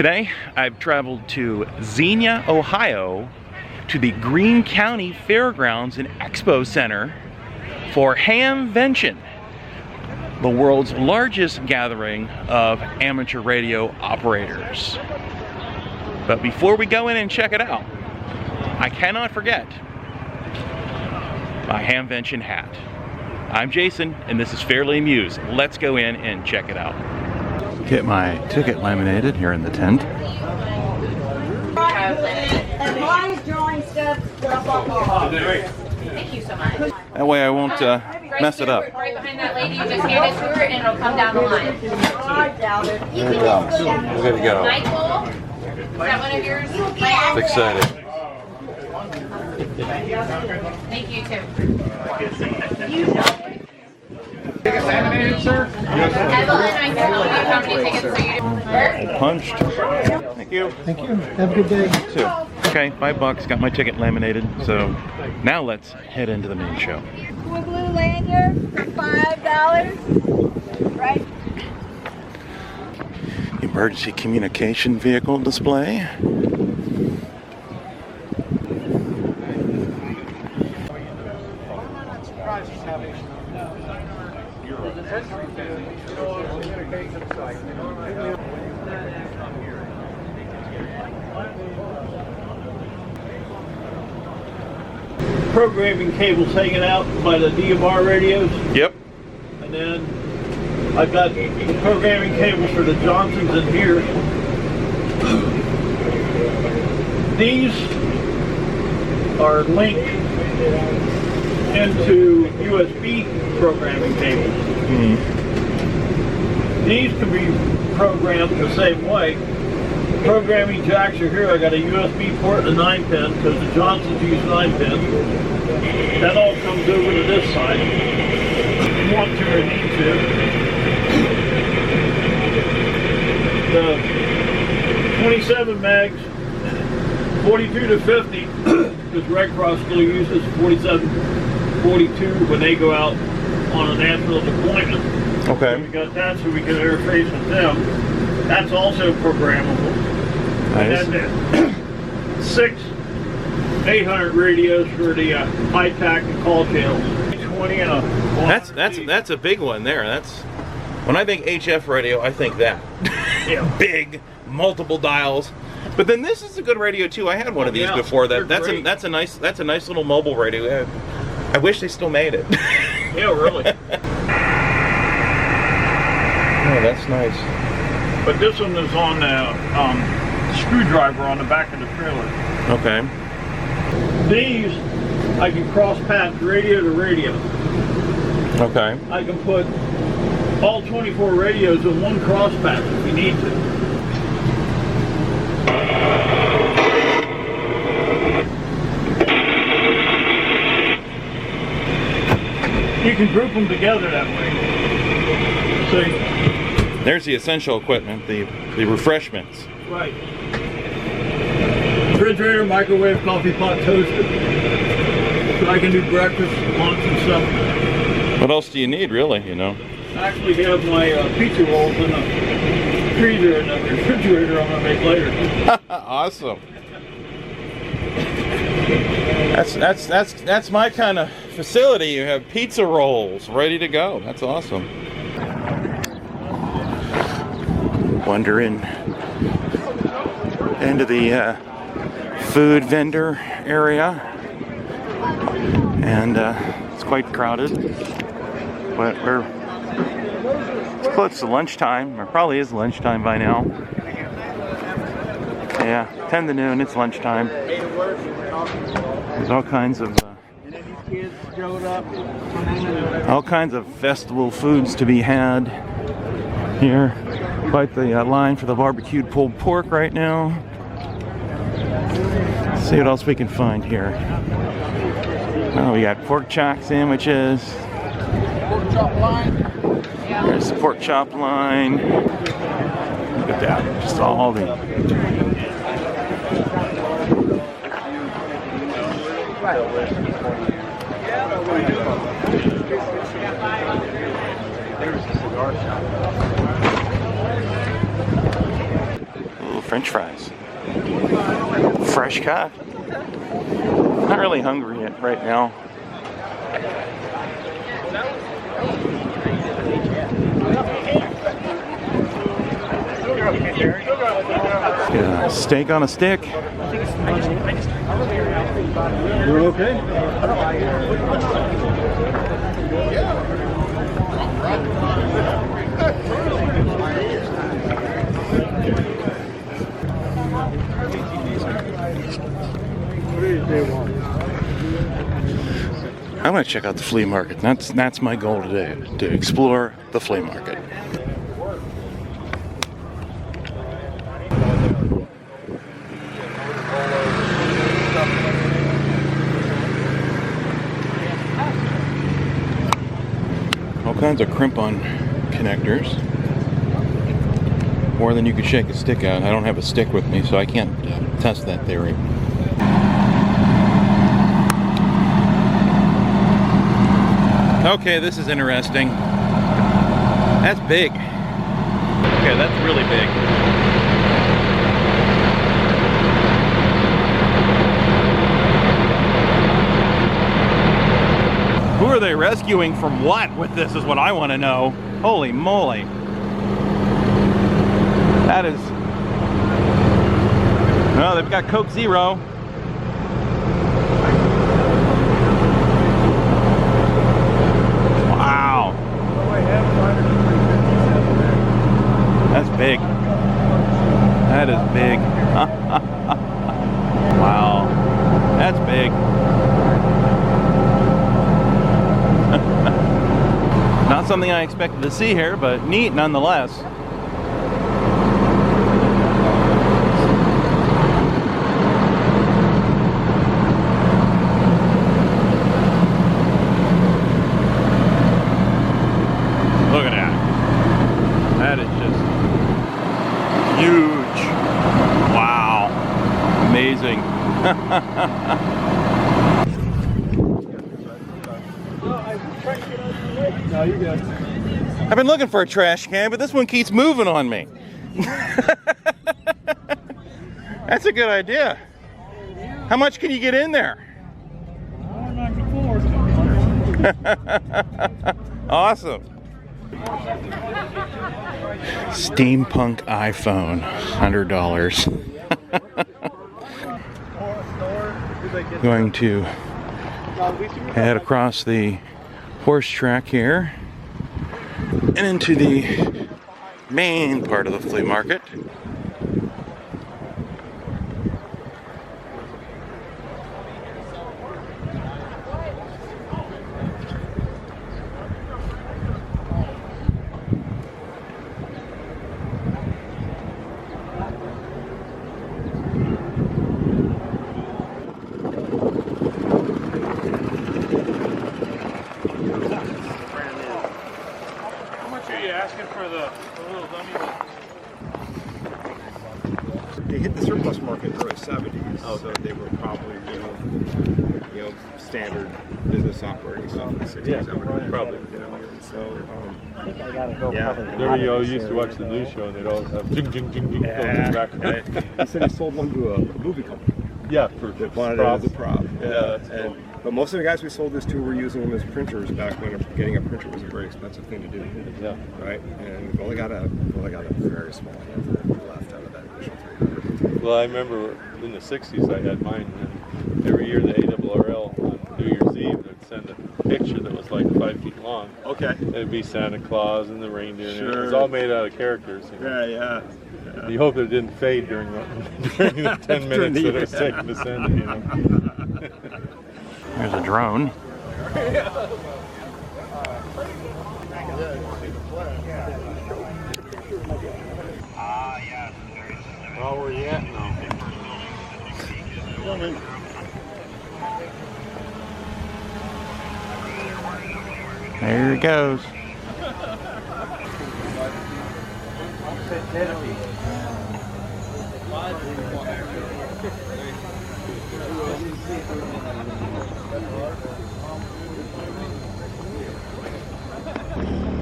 Today, I've traveled to Xenia, Ohio, to the Greene County Fairgrounds and Expo Center for Hamvention, the world's largest gathering of amateur radio operators. But before we go in and check it out, I cannot forget my Hamvention hat. I'm Jason, and this is Fairly Amused. Let's go in and check it out. Get my ticket laminated here in the tent. Thank you so much. That way I won't mess it up. Right behind that lady, you just hand it to her and it'll come down the line. There it comes. We're good to go. Michael, is that one of yours? I'm excited. Thank you too. Tickets animated, sir? Evelyn, I can help you. How many tickets are you doing? Punched. Thank you. Thank you. Have a good day. Two. Okay, $5. Got my ticket laminated. So now let's head into the main show. Blue lanyard for $5, right? Emergency communication vehicle display. Programming cables hanging out by the DMR radios, Yep. and then I've got programming cables for the Johnsons in here. These are linked into USB programming cables. These can be programmed the same way. Programming jacks are here. I got a USB port and a 9-pin because the Johnsons use 9-pin. That all comes over to this side. If you want to or need to. The 27 megs, 42 to 50, because Red Cross still uses 47, 42 when they go out on a national deployment. Okay. So we got that so we can interface with them. That's also programmable. Nice. And then 6 800 radios for the high-tack and call channels. 20 and a That's a big one there. That's when I think HF radio, I think that. Yeah. Big, multiple dials. But then this is a good radio too. I had one of these Yeah, before. they're That's great. a nice little mobile radio. I wish they still made it. Yeah, really. Oh, that's nice. But this one is on the screwdriver on the back of the trailer. Okay. These, I can cross path radio to radio. Okay. I can put all 24 radios in one cross path if you need to. You can group them together that way. See? There's the essential equipment, the refreshments. Right. Refrigerator, microwave, coffee pot, toaster. So I can do breakfast, lunch, and stuff. What else do you need, really? You know. I actually have my pizza rolls in the freezer and the refrigerator I'm gonna make later. Awesome. That's my kind of facility. You have pizza rolls ready to go. That's awesome. Wandering into the food vendor area, and it's quite crowded. But it's close to lunchtime, or probably is lunchtime by now. Yeah, 10 to noon. It's lunchtime. There's all kinds of festival foods to be had here. Quite the line for the barbecued pulled pork right now. Let's see what else we can find here. Oh, we got pork chop sandwiches. There's the pork chop line. Look at that, just all the French fries. Fresh cut. Not really hungry yet right now. Yeah, steak on a stick. You're okay? I want to check out the flea market. That's my goal today, to explore the flea market. All kinds of crimp-on connectors. More than you could shake a stick out. I don't have a stick with me, so I can't test that theory. Okay, this is interesting. That's big. Okay, that's really big. Who are they rescuing from what with this is what I want to know. Holy moly. That is... Oh, they've got Coke Zero. Wow. That's big. That is big. Wow. That's big. Not something I expected to see here, but neat nonetheless. Look at that. That is just huge. Wow. Amazing. No, you're good. I've been looking for a trash can, but this one keeps moving on me. That's a good idea. How much can you get in there? Awesome. Steampunk iPhone, $100. Going to head across the horse track here and into the main part of the flea market. They hit the surplus market in the early 70s, so they were probably, you know, standard business operating stuff in the 60s. Yeah, probably. You know, so, yeah. There you used to watch the news show and they'd always have jing, jing, jing, jing, going back. He said he sold one to a movie company. Yeah, for That wanted it as a prop. Yeah, that's cool. But most of the guys we sold this to were using them as printers back when getting a printer was a very expensive thing to do. Yeah. Right? And we've only got a very small handful left out of that initial 300. Well, I remember in the 60s I had mine, and every year the ARRL on New Year's Eve would send a picture that was like 5 feet long. Okay. It'd be Santa Claus and the reindeer, and it was Sure. all made out of characters. You know? Yeah. You hope it didn't fade during the 10 minutes that it was taking to send it, you know. There's a drone. Oh, where you at now? There it goes.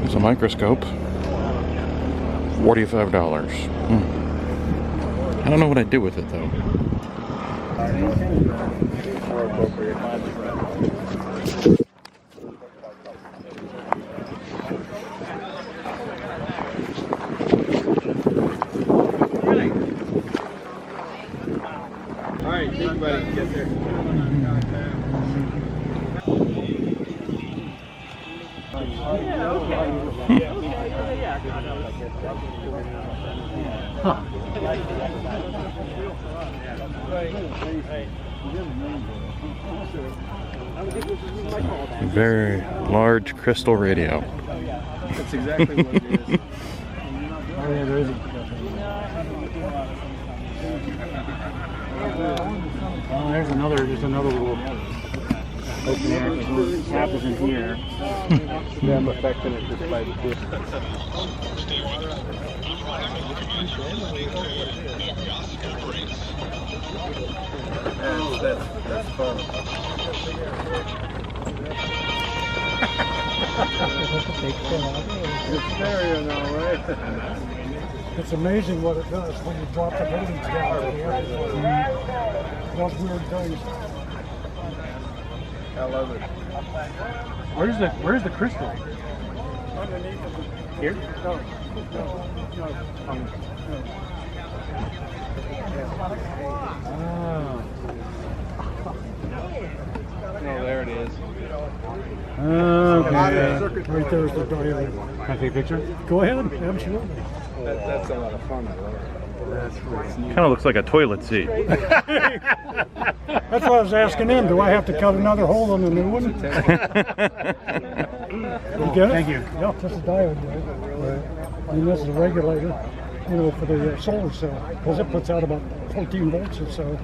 It's a microscope. $45. I don't know what I'd do with it though. All right, think about it. Get there. Very large crystal radio. That's exactly what it is. Oh yeah, there is a... Oh, there's another little open air. The cap is in here. Yeah, I'm affecting it just by the That's fun. It's stereo now, right? It's amazing what it does when you drop the buildings down in the air. It does weird things. I love it. Where's the crystal? Underneath of it. Here? No. No, there it is. Okay. Right there's the diameter. Can I take a picture? Go ahead, absolutely. That's a lot of fun. I love it. Kind of looks like a toilet seat. That's what I was asking him. Do I have to cut another hole in the new one? You get it? Thank you. Yeah, just a diode. Right. And this is a regulator, you know, for the solar cell, because it puts out about 14 volts or so.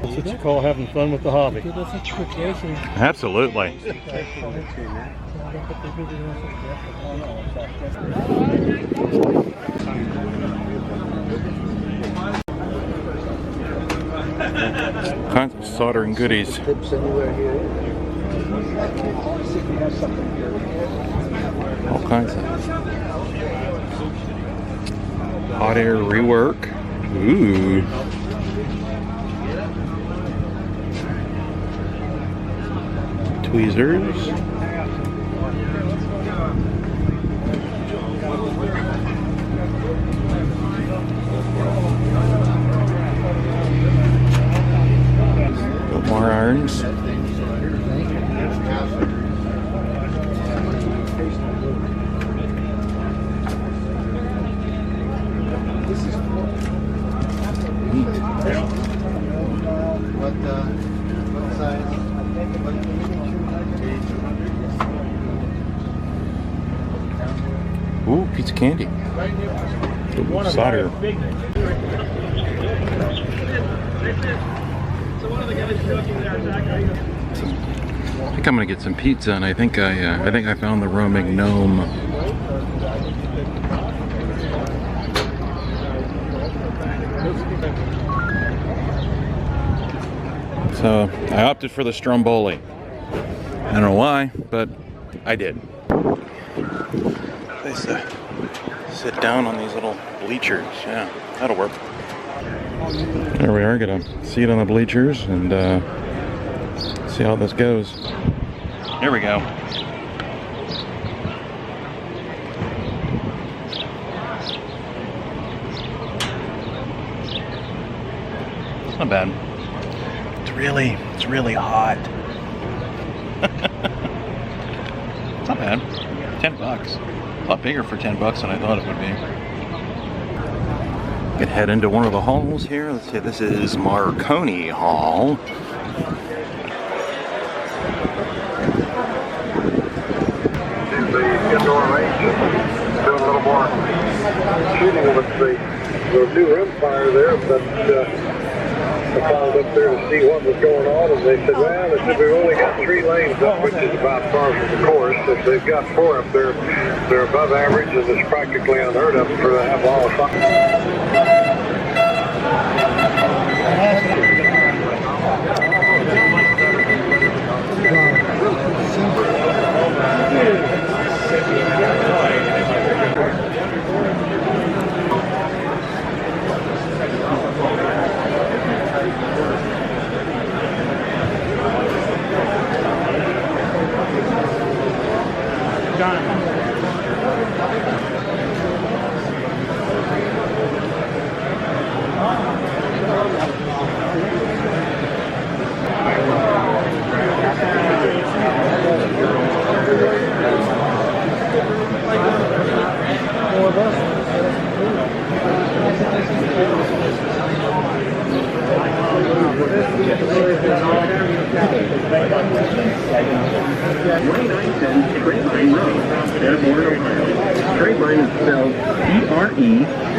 That's what you call having fun with the hobby. Absolutely. Kinds of soldering goodies. All kinds of hot air rework. Ooh. Tweezers. More irons. What size? Ooh, piece of candy. Ooh, solder. I think I'm gonna get some pizza, and I think I found the roaming gnome. So I opted for the Stromboli. I don't know why, but I did. They sit down on these little bleachers. Yeah, that'll work. There we are. Get a seat on the bleachers and see how this goes. Here we go. It's not bad. It's really hot. It's not bad. $10. A lot bigger for $10 than I thought it would be. Could head into one of the halls here. Let's see, this is Marconi Hall. The indoor range, do a little more shooting with the new rimfire there, but I found up there to see what was going on, and they said, well, they said we've only got 3 lanes up, which is about par for the course. If they've got 4 up there, they're above average, and it's practically unheard of for to have all 5.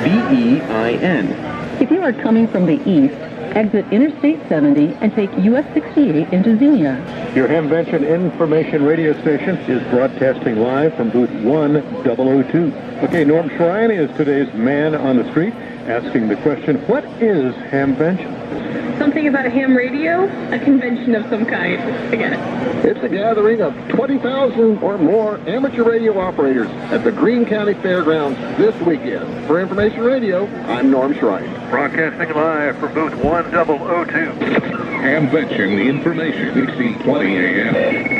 Vein. If you are coming from the east, exit Interstate 70 and take US 68 into Xenia. Your Hamvention information radio station is broadcasting live from booth 1002. Okay, Norm Shrine is today's man on the street, asking the question, what is Hamvention? Something about a ham radio? A convention of some kind. I get it. It's a gathering of 20,000 or more amateur radio operators at the Greene County Fairgrounds this weekend. For Information Radio, I'm Norm Shrine. Broadcasting live from booth 1002. Hamvention, the information, 1620 AM,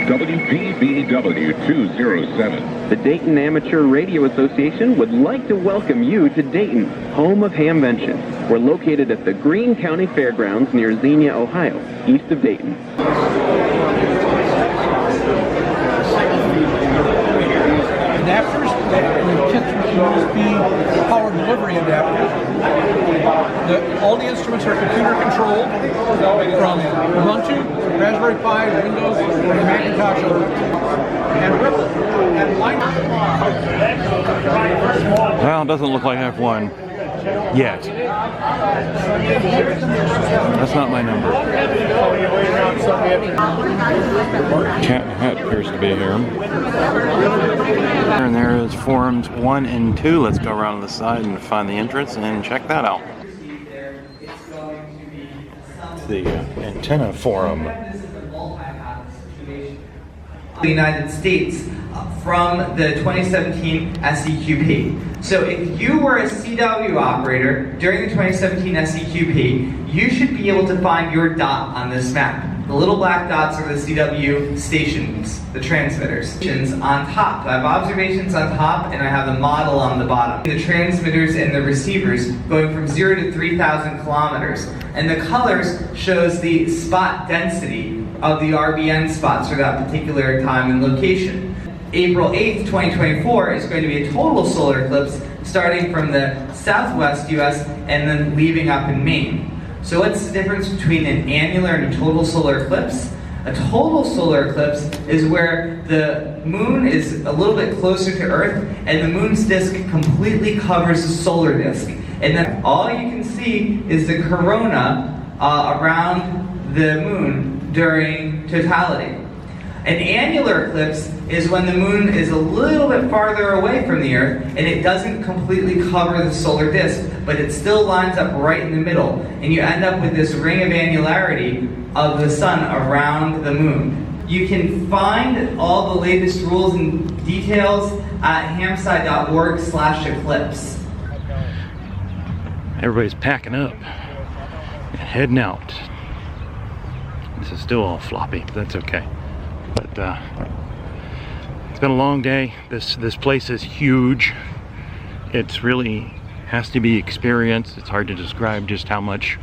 WPBW 207. The Dayton Amateur Radio Association would like to welcome you to Dayton, home of Hamvention. We're located at the Greene County Fairgrounds near Xenia, Ohio, east of Dayton. Adapters, kits with USB power delivery adapters. All the instruments are computer controlled from Ubuntu, Raspberry Pi, Windows, and Macintosh and Ripple and Line. Well, it doesn't look like F1 yet. That's not my number. Cat Hat appears to be here. And there is forums 1 and 2. Let's go around to the side and find the entrance and check that out. The antenna forum. The United States from the 2017 SEQP. So if you were a CW operator during the 2017 SEQP, you should be able to find your dot on this map. The little black dots are the CW stations, the transmitters. On top, I have observations on top and I have the model on the bottom. The transmitters and the receivers going from 0 to 3,000 kilometers. And the colors shows the spot density of the RBN spots for that particular time and location. April 8th, 2024 is going to be a total solar eclipse starting from the southwest US and then leaving up in Maine. So what's the difference between an annular and a total solar eclipse? A total solar eclipse is where the moon is a little bit closer to Earth and the moon's disk completely covers the solar disk. And then all you can see is the corona around the moon during totality. An annular eclipse is when the moon is a little bit farther away from the Earth and it doesn't completely cover the solar disk, but it still lines up right in the middle. And you end up with this ring of annularity of the sun around the moon. You can find all the latest rules and details at hamsci.org/eclipse. Everybody's packing up and heading out. This is still all floppy, but that's okay. But it's been a long day. This place is huge. It's really has to be experienced. It's hard to describe just how much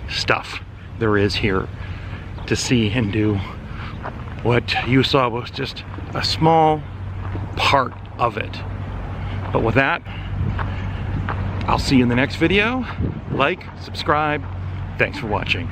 stuff there is here to see and do. What you saw was just a small part of it. But with that, I'll see you in the next video. Like, subscribe. Thanks for watching.